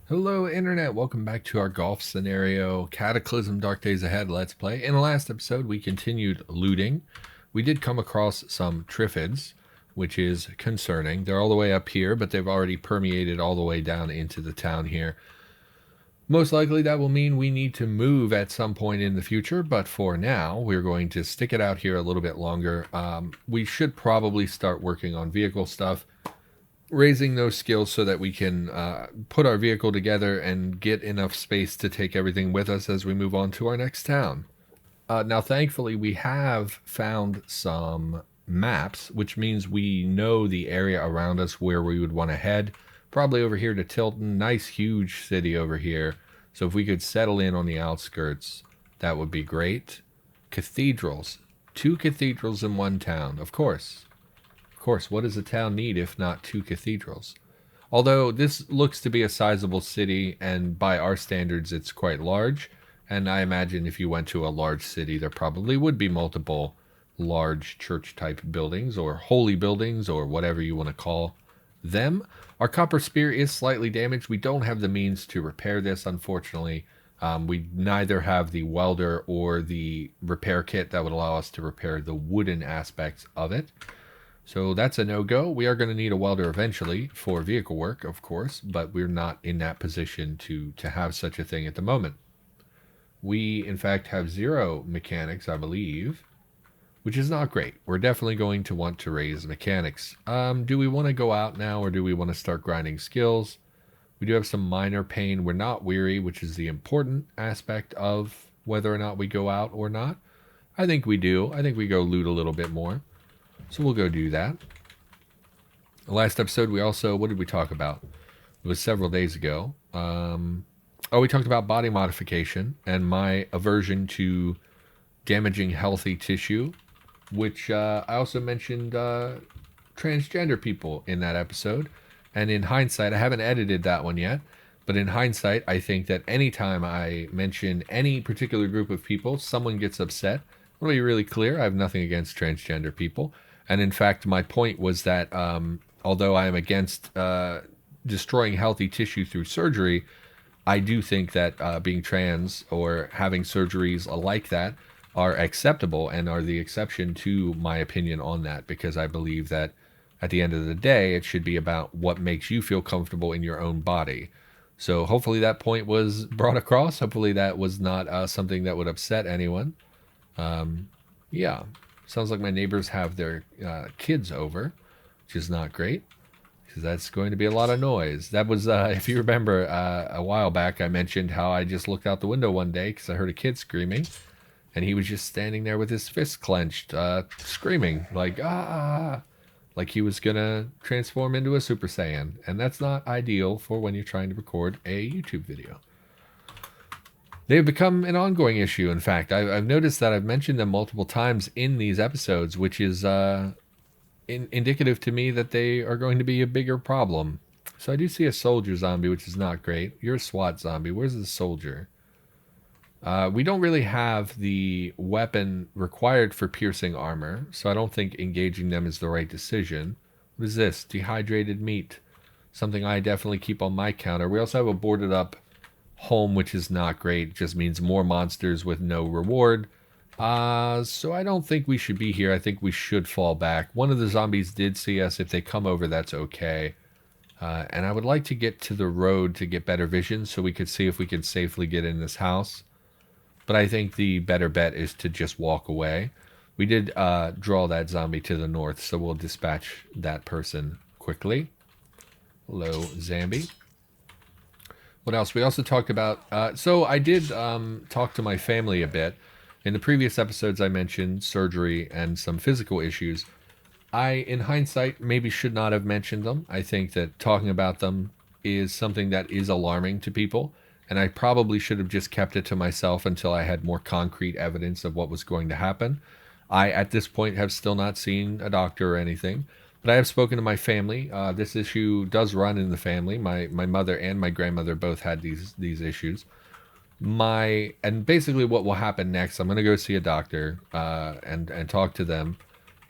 Hello, Internet. Welcome back to our golf scenario, Cataclysm Dark Days Ahead Let's Play. In the last episode, we continued looting. We did come across some Triffids, which is concerning. They're all the way up here, but they've already permeated all the way down into the town here. Most likely that will mean we need to move at some point in the future, but for now, we're going to stick it out here a little bit longer. We should probably start working on vehicle stuff, raising those skills so that we can put our vehicle together and get enough space to take everything with us as we move on to our next town. Now, thankfully, we have found some maps, which means we know the area around us where we would want to head. Probably over here to Tilton. Nice, huge city over here. So if we could settle in on the outskirts, that would be great. Cathedrals. 2 cathedrals in one town, of course. Of course, what does a town need if not 2 cathedrals? Although this looks to be a sizable city, and by our standards it's quite large, and I imagine if you went to a large city there probably would be multiple large church-type buildings, or holy buildings, or whatever you want to call them. Our copper spear is slightly damaged. We don't have the means to repair this, unfortunately. We neither have the welder or the repair kit that would allow us to repair the wooden aspects of it. So that's a no-go. We are going to need a welder eventually for vehicle work, of course, but we're not in that position to have such a thing at the moment. We, in fact, have 0 mechanics, I believe, which is not great. We're definitely going to want to raise mechanics. Do we want to go out now, or do we want to start grinding skills? We do have some minor pain. We're not weary, which is the important aspect of whether or not we go out or not. I think we do. I think we go loot a little bit more. So we'll go do that. The last episode, we also, what did we talk about? It was several days ago. We talked about body modification and my aversion to damaging healthy tissue, which I also mentioned transgender people in that episode. And in hindsight, I haven't edited that one yet, but in hindsight, I think that anytime I mention any particular group of people, someone gets upset. I want to be really clear, I have nothing against transgender people. And in fact, my point was that although I am against destroying healthy tissue through surgery, I do think that being trans or having surgeries like that are acceptable and are the exception to my opinion on that, because I believe that at the end of the day, it should be about what makes you feel comfortable in your own body. So hopefully that point was brought across. Hopefully that was not something that would upset anyone. Yeah. Sounds like my neighbors have their kids over, which is not great, because that's going to be a lot of noise. That was, if you remember, a while back, I mentioned how I just looked out the window one day because I heard a kid screaming, and he was just standing there with his fist clenched, screaming, like he was going to transform into a Super Saiyan. And that's not ideal for when you're trying to record a YouTube video. They've become an ongoing issue, in fact. I've noticed that I've mentioned them multiple times in these episodes, which is indicative to me that they are going to be a bigger problem. So I do see a soldier zombie, which is not great. You're a SWAT zombie. Where's the soldier? We don't really have the weapon required for piercing armor, so I don't think engaging them is the right decision. What is this? Dehydrated meat. Something I definitely keep on my counter. We also have a boarded up home, which is not great. It just means more monsters with no reward. So I don't think we should be here. I think we should fall back. One of the zombies did see us. If they come over, that's okay. And I would like to get to the road to get better vision so we could see if we can safely get in this house. But I think the better bet is to just walk away. We did draw that zombie to the north, so we'll dispatch that person quickly. Hello, Zambi. What else? We also talked about... so I did talk to my family a bit. In the previous episodes, I mentioned surgery and some physical issues. I, in hindsight, maybe should not have mentioned them. I think that talking about them is something that is alarming to people, and I probably should have just kept it to myself until I had more concrete evidence of what was going to happen. I, at this point, have still not seen a doctor or anything. But I have spoken to my family. This issue does run in the family. My mother and my grandmother both had these issues. And basically what will happen next, I'm going to go see a doctor and talk to them.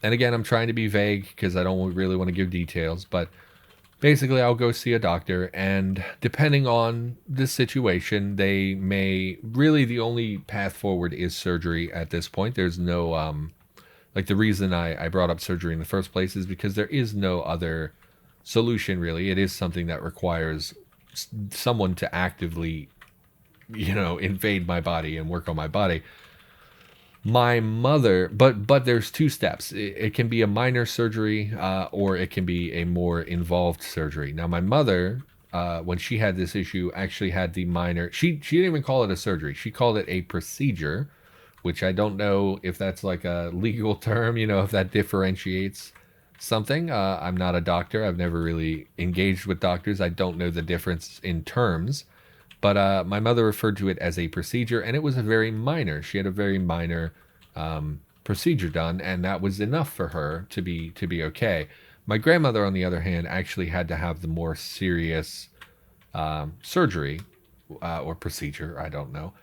And again, I'm trying to be vague because I don't really want to give details. But basically I'll go see a doctor, and depending on the situation, they may really, the only path forward is surgery at this point. There's no like, the reason I brought up surgery in the first place is because there is no other solution really. It is something that requires someone to actively, invade my body and work on my body. My mother, but there's two steps. It can be a minor surgery, or it can be a more involved surgery. Now my mother, when she had this issue, actually had the minor. She didn't even call it a surgery. She called it a procedure, which I don't know if that's like a legal term. If that differentiates something. I'm not a doctor. I've never really engaged with doctors. I don't know the difference in terms. But my mother referred to it as a procedure, and it was a very minor. She had a very minor procedure done, and that was enough for her to be okay. My grandmother, on the other hand, actually had to have the more serious surgery or procedure. I don't know.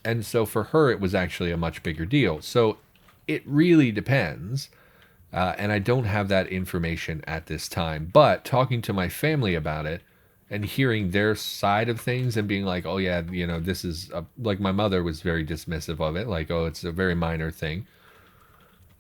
And so for her, it was actually a much bigger deal. So it really depends. And I don't have that information at this time. But talking to my family about it, and hearing their side of things and being like, oh yeah, this is like, my mother was very dismissive of it, like, oh, it's a very minor thing.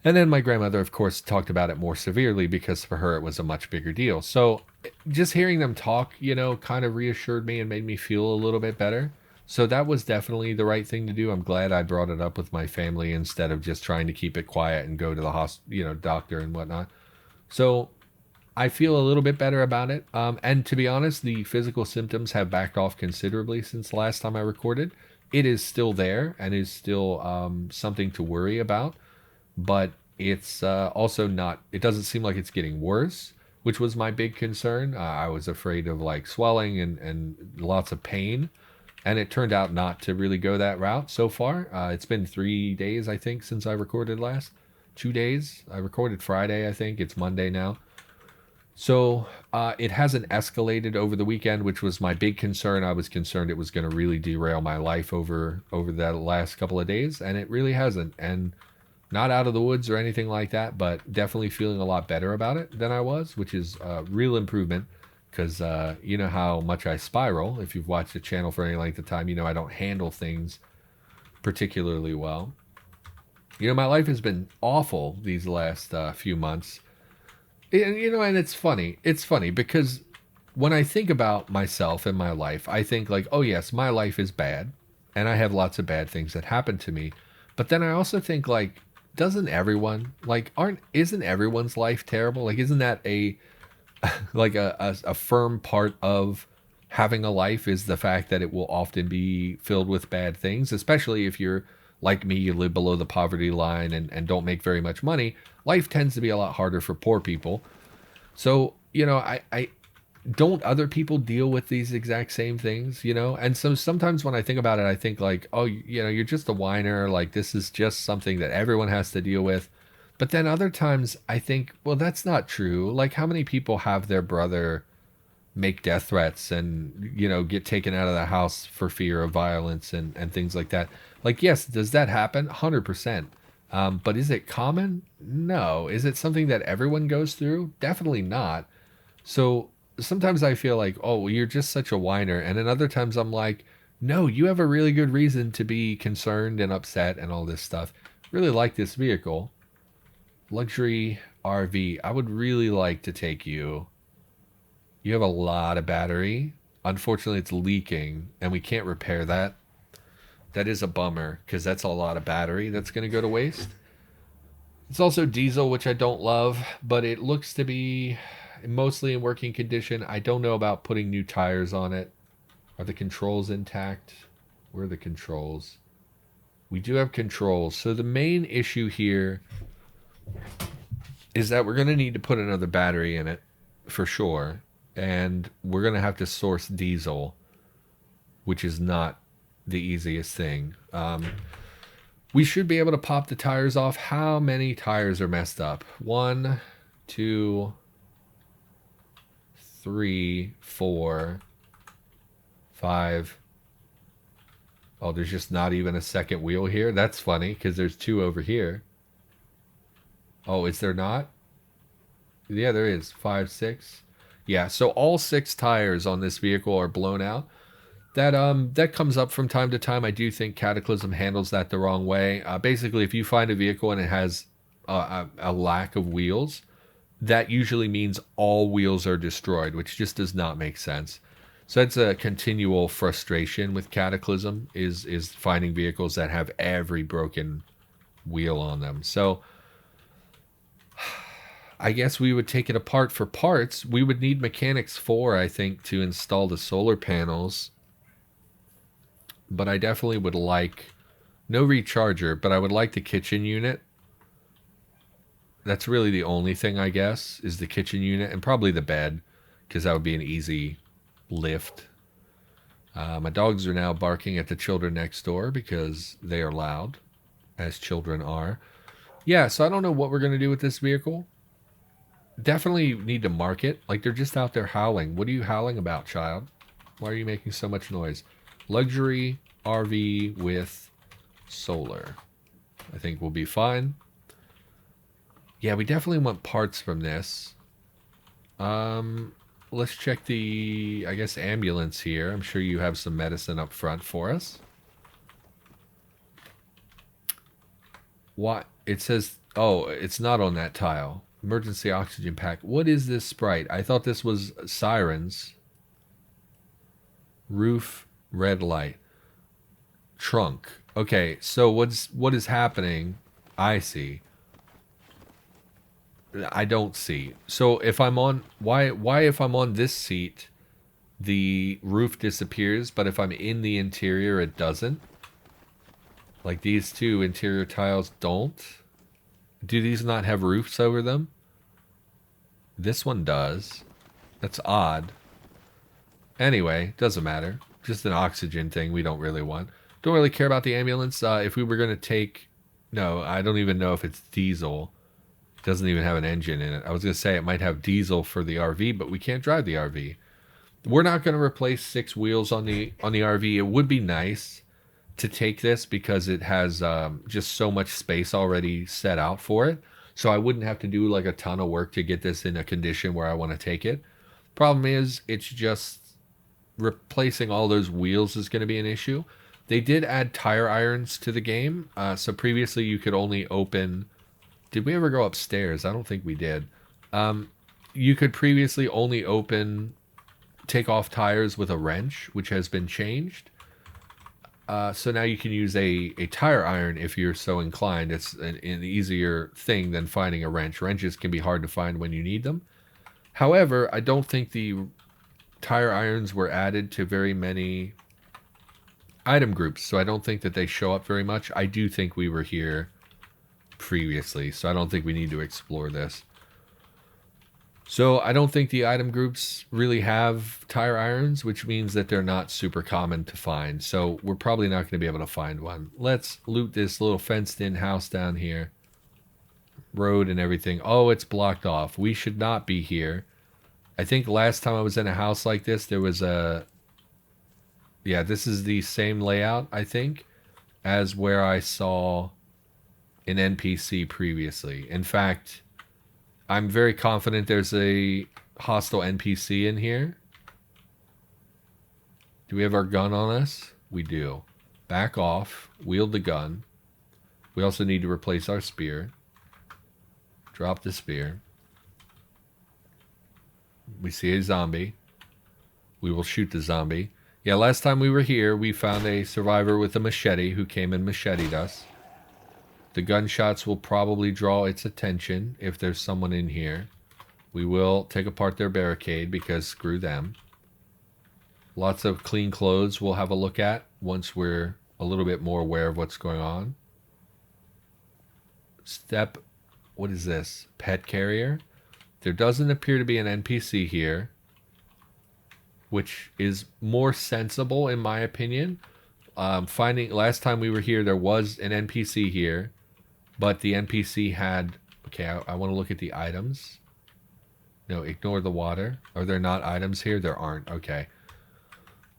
And then my grandmother, of course, talked about it more severely because for her it was a much bigger deal. So just hearing them talk, kind of reassured me and made me feel a little bit better. So that was definitely the right thing to do. I'm glad I brought it up with my family instead of just trying to keep it quiet and go to the doctor and whatnot. So I feel a little bit better about it. And to be honest, the physical symptoms have backed off considerably since the last time I recorded. It is still there and is still something to worry about, but it's also not, it doesn't seem like it's getting worse, which was my big concern. I was afraid of like swelling and lots of pain, and it turned out not to really go that route so far. It's been 3 days, I think, since I recorded last. 2 days. I recorded Friday, I think. It's Monday now. So it hasn't escalated over the weekend, which was my big concern. I was concerned it was going to really derail my life over that last couple of days, and it really hasn't. And not out of the woods or anything like that, but definitely feeling a lot better about it than I was, which is a real improvement because you know how much I spiral. If you've watched the channel for any length of time, I don't handle things particularly well. My life has been awful these last few months. And it's funny. It's funny because when I think about myself and my life, I think like, oh yes, my life is bad, and I have lots of bad things that happen to me. But then I also think like, doesn't everyone like isn't everyone's life terrible? Like, isn't that a like a firm part of having a life is the fact that it will often be filled with bad things, especially if you're like me, you live below the poverty line and don't make very much money. Life tends to be a lot harder for poor people. So, I don't other people deal with these exact same things, And so sometimes when I think about it, I think like, oh, you're just a whiner. Like, this is just something that everyone has to deal with. But then other times I think, well, that's not true. Like, how many people have their brother make death threats and, get taken out of the house for fear of violence and things like that? Like, yes, does that happen? 100%. But is it common? No. Is it something that everyone goes through? Definitely not. So sometimes I feel like, oh, well, you're just such a whiner. And then other times I'm like, no, you have a really good reason to be concerned and upset and all this stuff. Really like this vehicle. Luxury RV. I would really like to take you. You have a lot of battery. Unfortunately, it's leaking and we can't repair that. That is a bummer because that's a lot of battery that's going to go to waste. It's also diesel, which I don't love, but it looks to be mostly in working condition. I don't know about putting new tires on it. Are the controls intact? Where are the controls? We do have controls. So the main issue here is that we're going to need to put another battery in it for sure. And we're going to have to source diesel, which is not the easiest thing. We should be able to pop the tires off. How many tires are messed up? 1, 2, 3, 4, 5. Oh, there's just not even a second wheel here. That's funny because there's 2 over here. Oh, is there not? Yeah, there is. 5, 6. Yeah, so all 6 tires on this vehicle are blown out. That comes up from time to time. I do think Cataclysm handles that the wrong way. Basically, if you find a vehicle and it has a lack of wheels, that usually means all wheels are destroyed, which just does not make sense. So that's a continual frustration with Cataclysm is finding vehicles that have every broken wheel on them. So I guess we would take it apart for parts. We would need Mechanics 4, I think, to install the solar panels. But I definitely would like, no recharger, but I would like the kitchen unit. That's really the only thing, I guess, is the kitchen unit, and probably the bed, because that would be an easy lift. My dogs are now barking at the children next door because they are loud, as children are. Yeah, so I don't know what we're going to do with this vehicle. Definitely need to mark it. Like, they're just out there howling. What are you howling about, child? Why are you making so much noise? Luxury RV with solar. I think we'll be fine. Yeah, we definitely want parts from this. Let's check the, I guess, ambulance here. I'm sure you have some medicine up front for us. What? It says, oh, it's not on that tile. Emergency oxygen pack. What is this sprite? I thought this was sirens. Roof, red light. Trunk. Okay, so what is happening? I see. I don't see. So if I'm on, why if I'm on this seat, the roof disappears, but if I'm in the interior, it doesn't? Like these two interior tiles don't? Do these not have roofs over them? This one does. That's odd. Anyway, doesn't matter. Just an oxygen thing we don't really want. Don't really care about the ambulance. If we were going to take... No, I don't even know if it's diesel. It doesn't even have an engine in it. I was going to say it might have diesel for the RV, but we can't drive the RV. We're not going to replace 6 wheels on the RV. It would be nice to take this because it has just so much space already set out for it. So I wouldn't have to do like a ton of work to get this in a condition where I want to take it. Problem is, it's just replacing all those wheels is going to be an issue. They did add tire irons to the game. So previously you could only open... Did we ever go upstairs? I don't think we did. You could previously only take off tires with a wrench, which has been changed. So now you can use a tire iron if you're so inclined. It's an easier thing than finding a wrench. Wrenches can be hard to find when you need them. However, I don't think the tire irons were added to very many item groups, so I don't think that they show up very much. I do think we were here previously, so I don't think we need to explore this. So I don't think the item groups really have tire irons, which means that they're not super common to find. So we're probably not going to be able to find one. Let's loot this little fenced-in house down here. Road and everything. Oh, it's blocked off. We should not be here. I think last time I was in a house like this, there was a... Yeah, this is the same layout, I think, as where I saw an NPC previously. In fact... I'm very confident there's a hostile NPC in here. Do we have our gun on us? We do. Back off. Wield the gun. We also need to replace our spear. Drop the spear. We see a zombie. We will shoot the zombie. Yeah, last time we were here, we found a survivor with a machete who came and macheted us. The gunshots will probably draw its attention if there's someone in here. We will take apart their barricade because screw them. Lots of clean clothes we'll have a look at once we're a little bit more aware of what's going on. What is this? Pet carrier? There doesn't appear to be an NPC here, which is more sensible in my opinion. Last time we were here, there was an NPC here. But the NPC had... Okay, I want to look at the items. No, ignore the water. Are there not items here? There aren't. Okay.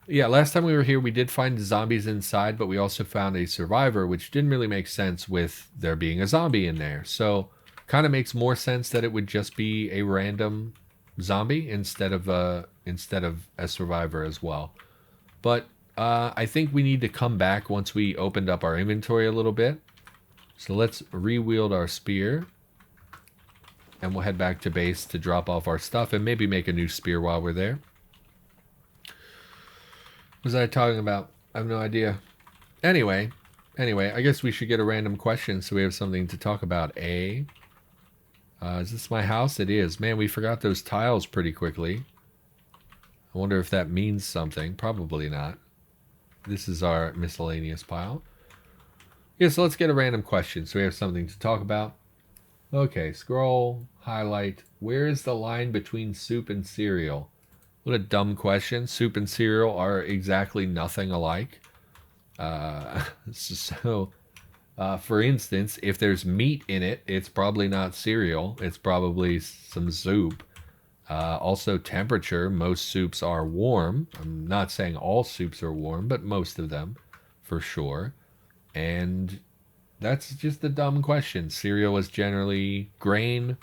Yeah, last time we were here, we did find zombies inside, but we also found a survivor, which didn't really make sense with there being a zombie in there. So, kind of makes more sense that it would just be a random zombie instead of a survivor as well. But I think we need to come back once we opened up our inventory a little bit. So let's re-wield our spear. And we'll head back to base to drop off our stuff and maybe make a new spear while we're there. What was I talking about? I have no idea. Anyway, I guess we should get a random question so we have something to talk about. Is this my house? It is. Man, we forgot those tiles pretty quickly. I wonder if that means something. Probably not. This is our miscellaneous pile. Yeah, so let's get a random question so we have something to talk about. Okay, scroll, highlight. Where is the line between soup and cereal? What a dumb question. Soup and cereal are exactly nothing alike. For instance, if there's meat in it, it's probably not cereal. It's probably some soup. Also, temperature. Most soups are warm. I'm not saying all soups are warm, but most of them, for sure. And that's just a dumb question. Cereal is generally grain,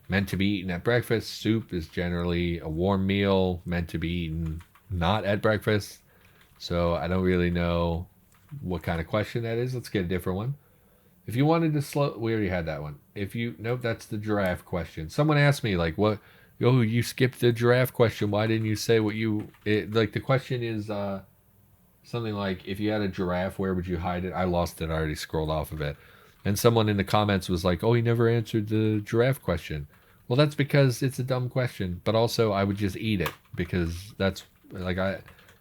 meant to be eaten at breakfast. Soup is generally a warm meal, meant to be eaten not at breakfast. So I don't really know what kind of question that is. Let's get a different one. If you wanted to we already had that one. Nope, that's the giraffe question. Someone asked me, like, what, you skipped the giraffe question. Why didn't you say what the question is, something like, if you had a giraffe, where would you hide it? I lost it. I already scrolled off of it. And someone in the comments was like, oh, he never answered the giraffe question. Well, that's because it's a dumb question. But also, I would just eat it. Because that's,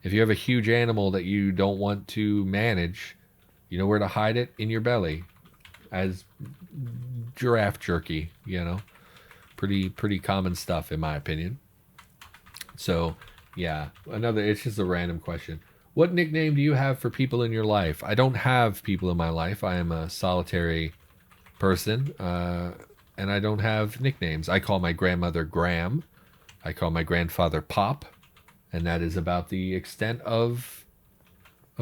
if you have a huge animal that you don't want to manage, you know where to hide it? In your belly. As giraffe jerky, Pretty common stuff, in my opinion. So, yeah. It's just a random question. What nickname do you have for people in your life? I don't have people in my life. I am a solitary person, and I don't have nicknames. I call my grandmother Graham. I call my grandfather Pop, and that is about the extent of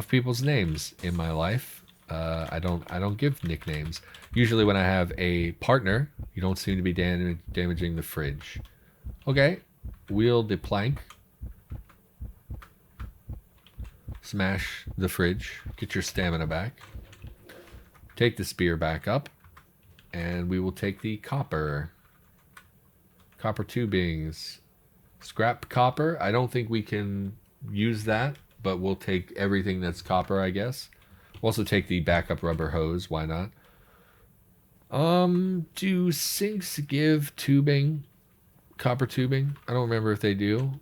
people's names in my life. I don't give nicknames. Usually, when I have a partner, you don't seem to be damaging the fridge. Okay, wield the plank. Smash the fridge. Get your stamina back. Take the spear back up. And we will take the copper. Copper tubings. Scrap copper. I don't think we can use that, but we'll take everything that's copper, I guess. We'll also take the backup rubber hose. Why not? Do sinks give tubing? Copper tubing? I don't remember if they do.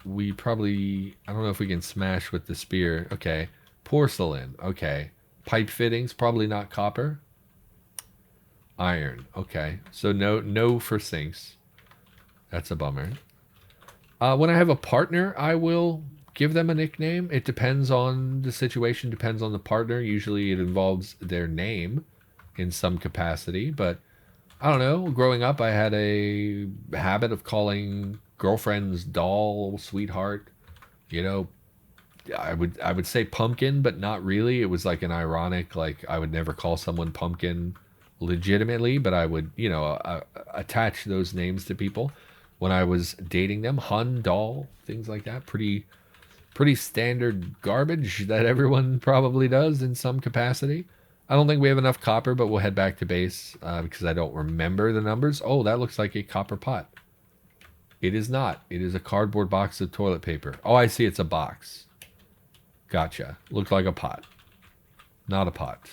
We probably, I don't know if we can smash with the spear. Okay. Porcelain. Okay. Pipe fittings, probably not copper. Iron. Okay. So no for sinks. That's a bummer. When I have a partner, I will give them a nickname. It depends on the situation, depends on the partner. Usually it involves their name in some capacity, but I don't know. Growing up, I had a habit of calling girlfriend's doll, sweetheart. I would say pumpkin, but not really. It was like an ironic, like I would never call someone pumpkin legitimately, but I would, attach those names to people when I was dating them. Hun, doll, things like that. Pretty standard garbage that everyone probably does in some capacity. I don't think we have enough copper, but we'll head back to base because I don't remember the numbers. Oh, that looks like a copper pot. It is not. It is a cardboard box of toilet paper. Oh, I see. It's a box. Gotcha. Looked like a pot. Not a pot.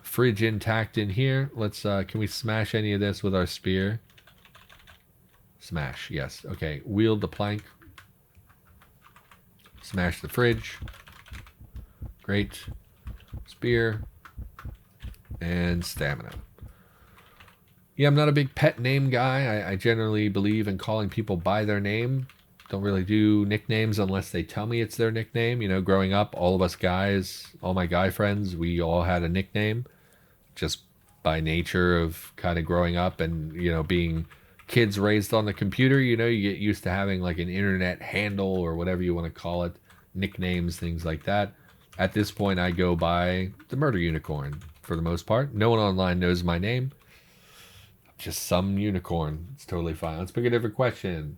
Fridge intact in here. Let's, can we smash any of this with our spear? Smash, yes. Okay, wield the plank. Smash the fridge. Great. Spear. And stamina. Yeah, I'm not a big pet name guy. I generally believe in calling people by their name. Don't really do nicknames unless they tell me it's their nickname. Growing up, all of us guys, all my guy friends, we all had a nickname. Just by nature of kind of growing up and, being kids raised on the computer, you get used to having like an internet handle or whatever you want to call it. Nicknames, things like that. At this point, I go by the Murder Unicorn for the most part. No one online knows my name. Just some unicorn. It's totally fine. Let's pick a different question.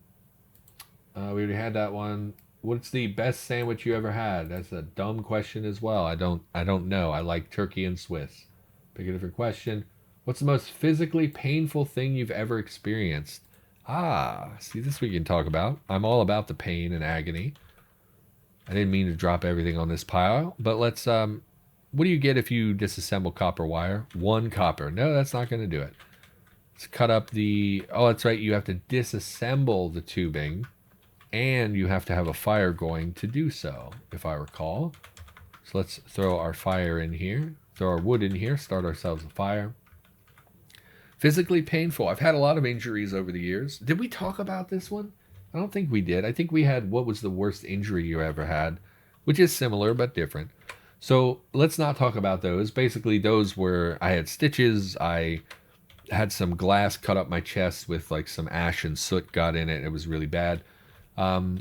We already had that one. What's the best sandwich you ever had? That's a dumb question as well. I don't know. I like turkey and Swiss. Pick a different question. What's the most physically painful thing you've ever experienced? Ah, see, this we can talk about. I'm all about the pain and agony. I didn't mean to drop everything on this pile, but let's what do you get if you disassemble copper wire? 1 copper. No, that's not going to do it. Let's cut up the... Oh, that's right. You have to disassemble the tubing, and you have to have a fire going to do so, if I recall. So let's throw our fire in here. Throw our wood in here. Start ourselves a fire. Physically painful. I've had a lot of injuries over the years. Did we talk about this one? I don't think we did. I think we had what was the worst injury you ever had, which is similar but different. So let's not talk about those. Basically, those were, I had stitches. I had some glass cut up my chest with like some ash and soot got in it. It was really bad.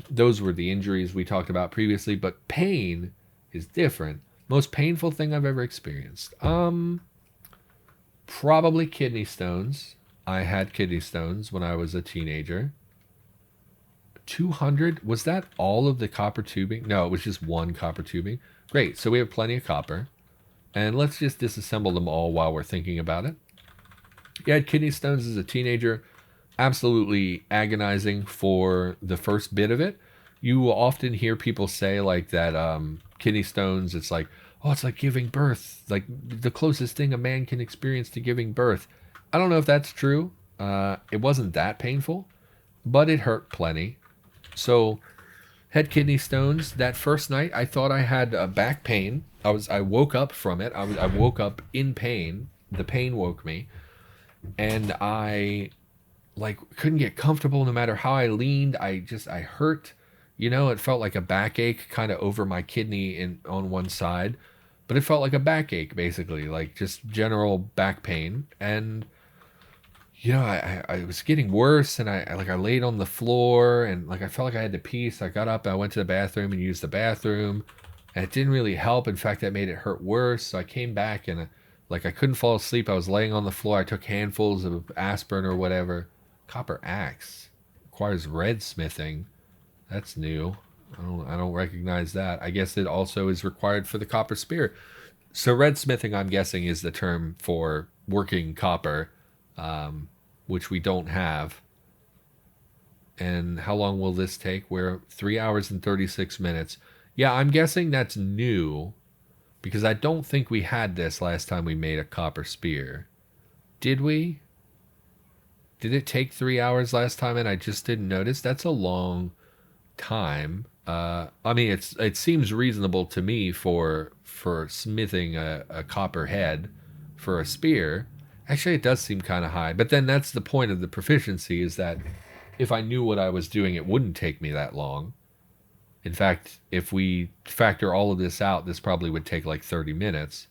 Those were the injuries we talked about previously, but pain is different. Most painful thing I've ever experienced. Probably kidney stones. I had kidney stones when I was a teenager. 200, was that all of the copper tubing? No, it was just 1 copper tubing. Great, so we have plenty of copper. And let's just disassemble them all while we're thinking about it. You had kidney stones as a teenager. Absolutely agonizing for the first bit of it. You will often hear people say like that kidney stones, it's like, oh, it's like giving birth. Like the closest thing a man can experience to giving birth. I don't know if that's true. It wasn't that painful, but it hurt plenty. So, had kidney stones. That first night, I thought I had back pain. I woke up from it. I woke up in pain. The pain woke me, and I like couldn't get comfortable no matter how I leaned. I hurt. You know, it felt like a backache kind of over my kidney on one side, but it felt like a backache basically, like just general back pain. And you know, I was getting worse, and I laid on the floor, and like I felt like I had to pee. So I got up and I went to the bathroom and used the bathroom, and it didn't really help. In fact, that made it hurt worse. So I came back and like I couldn't fall asleep. I was laying on the floor. I took handfuls of aspirin or whatever. Copper axe requires red smithing. That's new. I don't recognize that. I guess it also is required for the copper spear. So red smithing, I'm guessing, is the term for working copper. Which we don't have. And how long will this take? We're 3 hours and 36 minutes. Yeah, I'm guessing that's new, because I don't think we had this last time we made a copper spear. Did we? Did it take 3 hours last time and I just didn't notice? That's a long time. I mean, it seems reasonable to me for smithing a copper head for a spear. Actually, it does seem kind of high. But then that's the point of the proficiency, is that if I knew what I was doing, it wouldn't take me that long. In fact, if we factor all of this out, this probably would take like 30 minutes.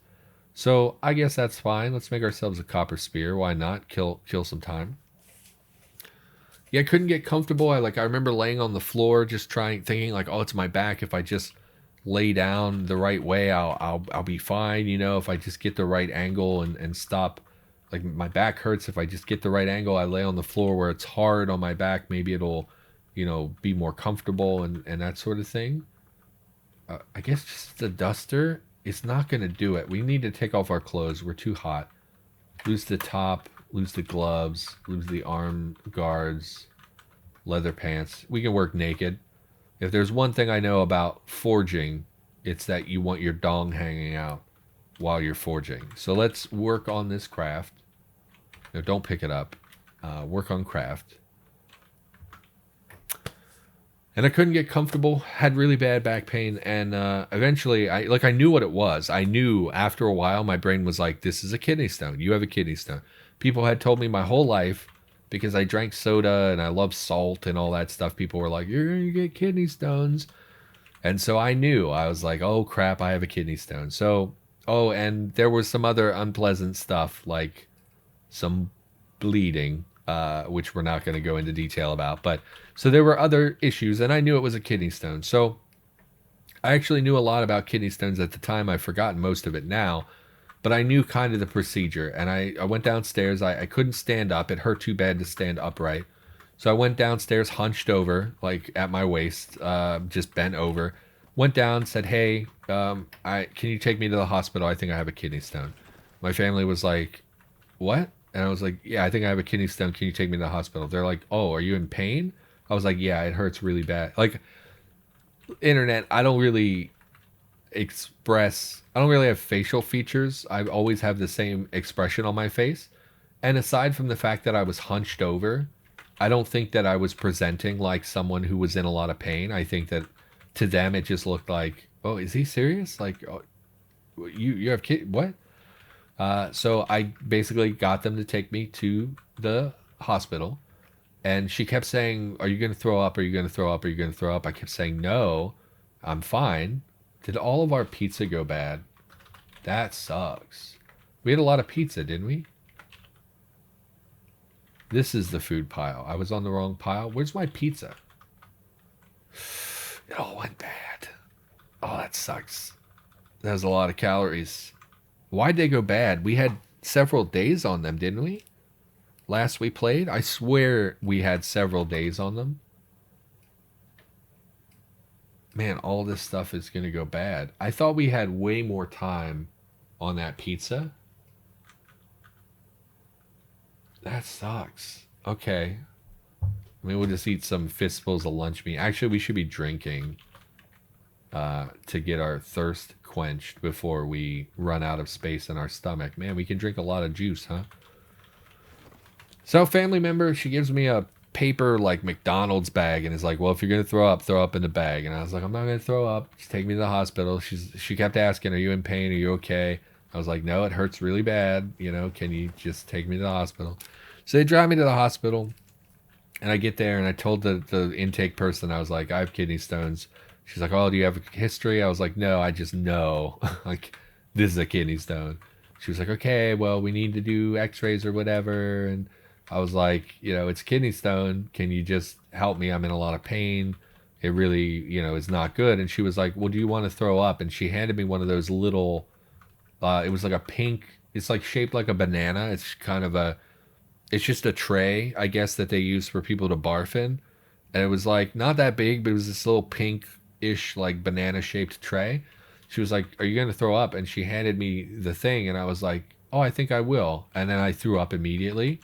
So I guess that's fine. Let's make ourselves a copper spear. Why not? Kill some time. Yeah, I couldn't get comfortable. I remember laying on the floor, just thinking like, oh, it's my back. If I just lay down the right way, I'll be fine. You know, if I just get the right angle and stop. Like my back hurts. If I just get the right angle, I lay on the floor where it's hard on my back. Maybe it'll, you know, be more comfortable and that sort of thing. I guess just the duster is not going to do it. We need to take off our clothes. We're too hot. Lose the top, lose the gloves, lose the arm guards, leather pants. We can work naked. If there's one thing I know about forging, it's that you want your dong hanging out while you're forging. So let's work on this craft. No, don't pick it up. Work on craft. And I couldn't get comfortable. Had really bad back pain. And eventually, I knew what it was. I knew after a while, my brain was like, this is a kidney stone. You have a kidney stone. People had told me my whole life, because I drank soda and I love salt and all that stuff. People were like, you're going to get kidney stones. And so I knew. I was like, oh, crap, I have a kidney stone. So, oh, and there was some other unpleasant stuff, like some bleeding, which we're not going to go into detail about. But so there were other issues, and I knew it was a kidney stone. So I actually knew a lot about kidney stones at the time. I've forgotten most of it now. but I knew kind of the procedure. And I went downstairs. I couldn't stand up. It hurt too bad to stand upright. So I went downstairs, hunched over, like at my waist, just bent over. Went down, said, "Hey, can you take me to the hospital? I think I have a kidney stone." My family was like, "What?" And I was like, "Yeah, I think I have a kidney stone. Can you take me to the hospital?" They're like, "Oh, are you in pain?" I was like, "Yeah, it hurts really bad." Like, internet, I don't really I don't really have facial features. I always have the same expression on my face. And aside from the fact that I was hunched over, I don't think that I was presenting like someone who was in a lot of pain. I think that to them it just looked like, "Oh, is he serious? Like, oh, you have kid what?" So I basically got them to take me to the hospital, and she kept saying, "Are you going to throw up? Are you going to throw up? Are you going to throw up?" I kept saying, "No, I'm fine." Did all of our pizza go bad? That sucks. We had a lot of pizza, didn't we? This is the food pile. I was on the wrong pile. Where's my pizza? It all went bad. Oh, that sucks. That was a lot of calories. Why'd they go bad? We had several days on them, didn't we? Last we played? I swear we had several days on them. Man, all this stuff is going to go bad. I thought we had way more time on that pizza. That sucks. Okay. I mean, we'll just eat some fistfuls of lunch meat. Actually, we should be drinking to get our thirst quenched before we run out of space in our stomach. Man, we can drink a lot of juice, huh? So, family member, she gives me a paper like McDonald's bag and is like, "Well, if you're gonna throw up in the bag." And I was like, "I'm not gonna throw up. Just take me to the hospital." She kept asking, "Are you in pain? Are you okay?" I was like, "No, it hurts really bad. You know, can you just take me to the hospital?" So they drive me to the hospital, and I get there and I told the intake person, I was like, "I have kidney stones." She's like, "Oh, do you have a history?" I was like, "No, I just know like this is a kidney stone." She was like, "Okay, well, we need to do X-rays or whatever." And I was like, "It's kidney stone. Can you just help me? I'm in a lot of pain. It really, is not good." And she was like, "Well, do you want to throw up?" And she handed me one of those little, it was like a pink, it's like shaped like a banana. It's just a tray, I guess, that they use for people to barf in. And it was like not that big, but it was this little pink-ish, like banana shaped tray. She was like, "Are you going to throw up?" And she handed me the thing, and I was like, "Oh, I think I will." And then I threw up immediately.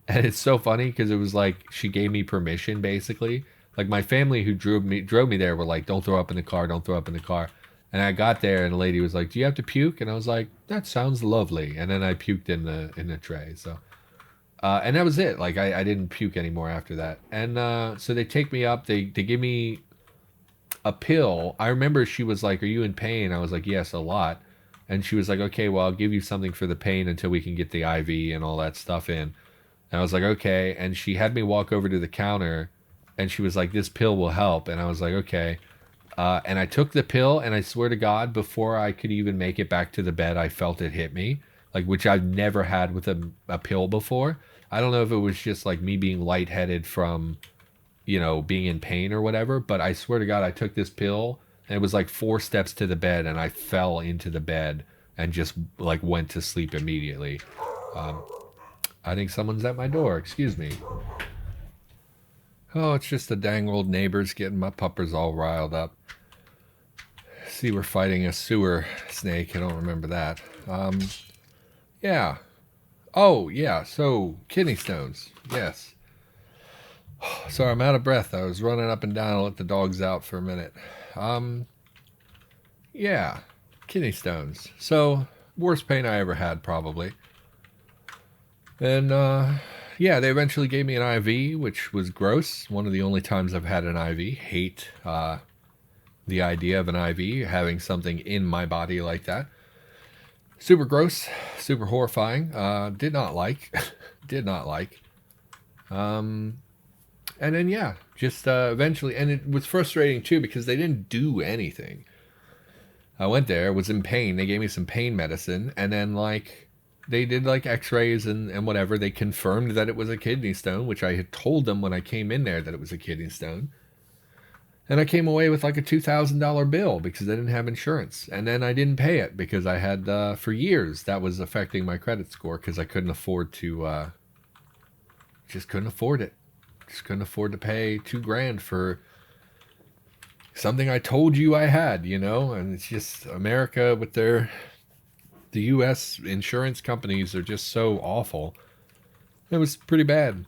And it's so funny because it was like she gave me permission basically. Like my family who drove me there were like, "Don't throw up in the car, don't throw up in the car." And I got there and the lady was like, "Do you have to puke?" And I was like, "That sounds lovely." And then I puked in the tray. So and that was it. Like I didn't puke anymore after that. And so they take me up, they give me a pill. I remember she was like, "Are you in pain?" I was like, "Yes, a lot." And she was like, "Okay, well, I'll give you something for the pain until we can get the IV and all that stuff in." And I was like, "Okay." And she had me walk over to the counter and she was like, "This pill will help." And I was like, "Okay." And I took the pill, and I swear to God, before I could even make it back to the bed, I felt it hit me, like, which I've never had with a pill before. I don't know if it was just like me being lightheaded from, being in pain or whatever, but I swear to God, I took this pill and it was like 4 steps to the bed and I fell into the bed and just like went to sleep immediately. Um, I think someone's at my door. Excuse me. Oh, it's just the dang old neighbors getting my puppers all riled up. See, we're fighting a sewer snake. I don't remember that. Yeah. Oh, yeah. So, kidney stones. Yes. Sorry, I'm out of breath. I was running up and down. I let the dogs out for a minute. Um, yeah. Kidney stones. So, worst pain I ever had, probably. And, yeah, they eventually gave me an IV, which was gross. One of the only times I've had an IV. Hate the idea of an IV, having something in my body like that. Super gross, super horrifying. Did not like. Did not like. And then, yeah, just eventually. And it was frustrating, too, because they didn't do anything. I went there, was in pain. They gave me some pain medicine. And then, like, they did like x-rays and whatever. They confirmed that it was a kidney stone, which I had told them when I came in there that it was a kidney stone. And I came away with like a $2,000 bill because I didn't have insurance. And then I didn't pay it because I had, for years, that was affecting my credit score because I couldn't afford to, just couldn't afford it. Just couldn't afford to pay $2,000 for something I told you I had, you know? And it's just America with the U.S. insurance companies are just so awful. It was pretty bad.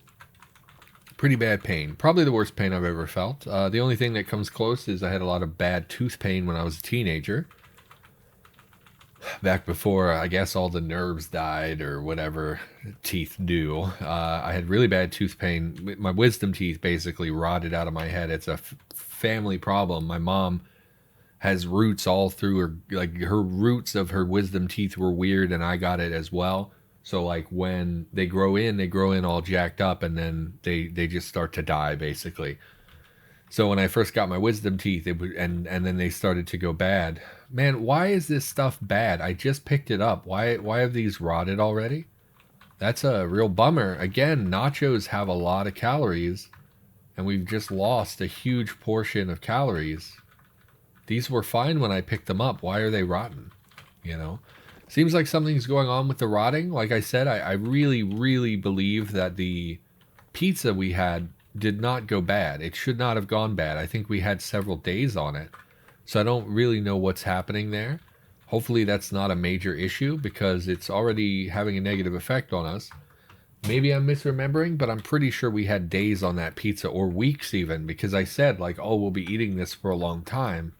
Pretty bad pain. Probably the worst pain I've ever felt. The only thing that comes close is I had a lot of bad tooth pain when I was a teenager. Back before, I guess, all the nerves died or whatever teeth do. I had really bad tooth pain. My wisdom teeth basically rotted out of my head. It's a family problem. My mom has roots all through her, like her roots of her wisdom teeth were weird and I got it as well. So like when they grow in all jacked up and then they just start to die basically. So when I first got my wisdom teeth, and then they started to go bad. Man, why is this stuff bad? I just picked it up. Why have these rotted already? That's a real bummer. Again, nachos have a lot of calories, and we've just lost a huge portion of calories. These were fine when I picked them up. Why are they rotten? You know? Seems like something's going on with the rotting. Like I said, I really, really believe that the pizza we had did not go bad. It should not have gone bad. I think we had several days on it. So I don't really know what's happening there. Hopefully that's not a major issue because it's already having a negative effect on us. Maybe I'm misremembering, but I'm pretty sure we had days on that pizza or weeks even because I said like, oh, we'll be eating this for a long time.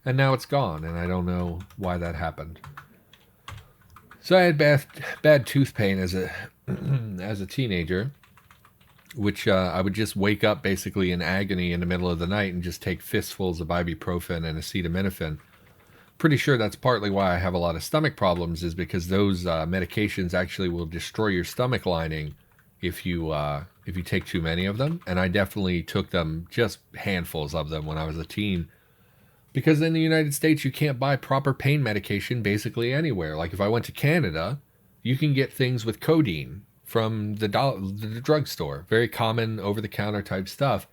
And now it's gone and I don't know why that happened. So I had bad tooth pain as a teenager, which I would just wake up basically in agony in the middle of the night and just take fistfuls of ibuprofen and acetaminophen. Pretty sure that's partly why I have a lot of stomach problems is because those medications actually will destroy your stomach lining if you take too many of them. And I definitely took them, just handfuls of them when I was a teen. Because in the United States, you can't buy proper pain medication basically anywhere. Like if I went to Canada, you can get things with codeine from the drugstore. Very common over-the-counter type stuff.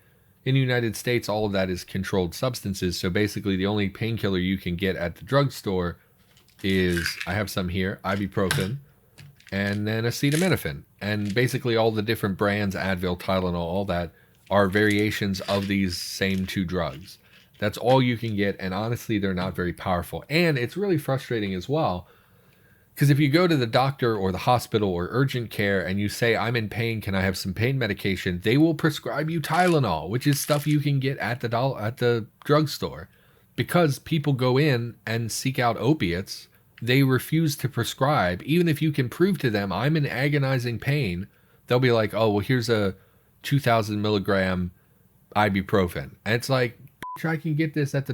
In the United States, all of that is controlled substances. So basically the only painkiller you can get at the drugstore is, I have some here, ibuprofen, and then acetaminophen. And basically all the different brands, Advil, Tylenol, all that, are variations of these same two drugs. That's all you can get, and honestly, they're not very powerful. And it's really frustrating as well, because if you go to the doctor or the hospital or urgent care and you say, I'm in pain, can I have some pain medication? They will prescribe you Tylenol, which is stuff you can get at the drugstore. Because people go in and seek out opiates, they refuse to prescribe. Even if you can prove to them, I'm in agonizing pain, they'll be like, oh, well, here's a 2,000 milligram ibuprofen. And it's like, I can get this at the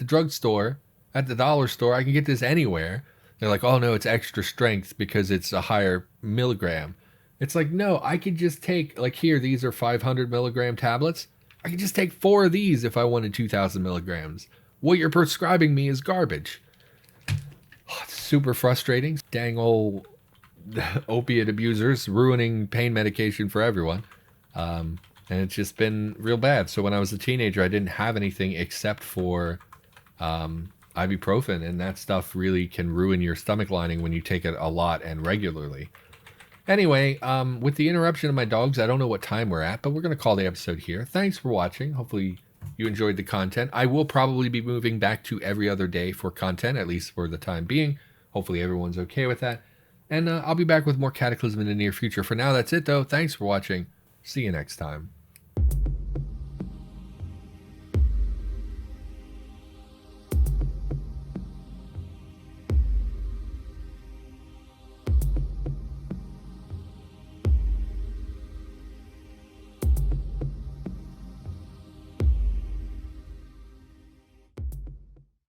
drugstore, at the dollar store. I can get this anywhere. They're like, oh no, it's extra strength because it's a higher milligram. It's like, no, I could just take, like here, these are 500 milligram tablets. I could just take 4 of these if I wanted 2,000 milligrams. What you're prescribing me is garbage. Oh, it's super frustrating. Dang old opiate abusers ruining pain medication for everyone. And it's just been real bad. So when I was a teenager, I didn't have anything except for ibuprofen. And that stuff really can ruin your stomach lining when you take it a lot and regularly. Anyway, with the interruption of my dogs, I don't know what time we're at, but we're going to call the episode here. Thanks for watching. Hopefully you enjoyed the content. I will probably be moving back to every other day for content, at least for the time being. Hopefully everyone's okay with that. And I'll be back with more Cataclysm in the near future. For now, that's it, though. Thanks for watching. See you next time.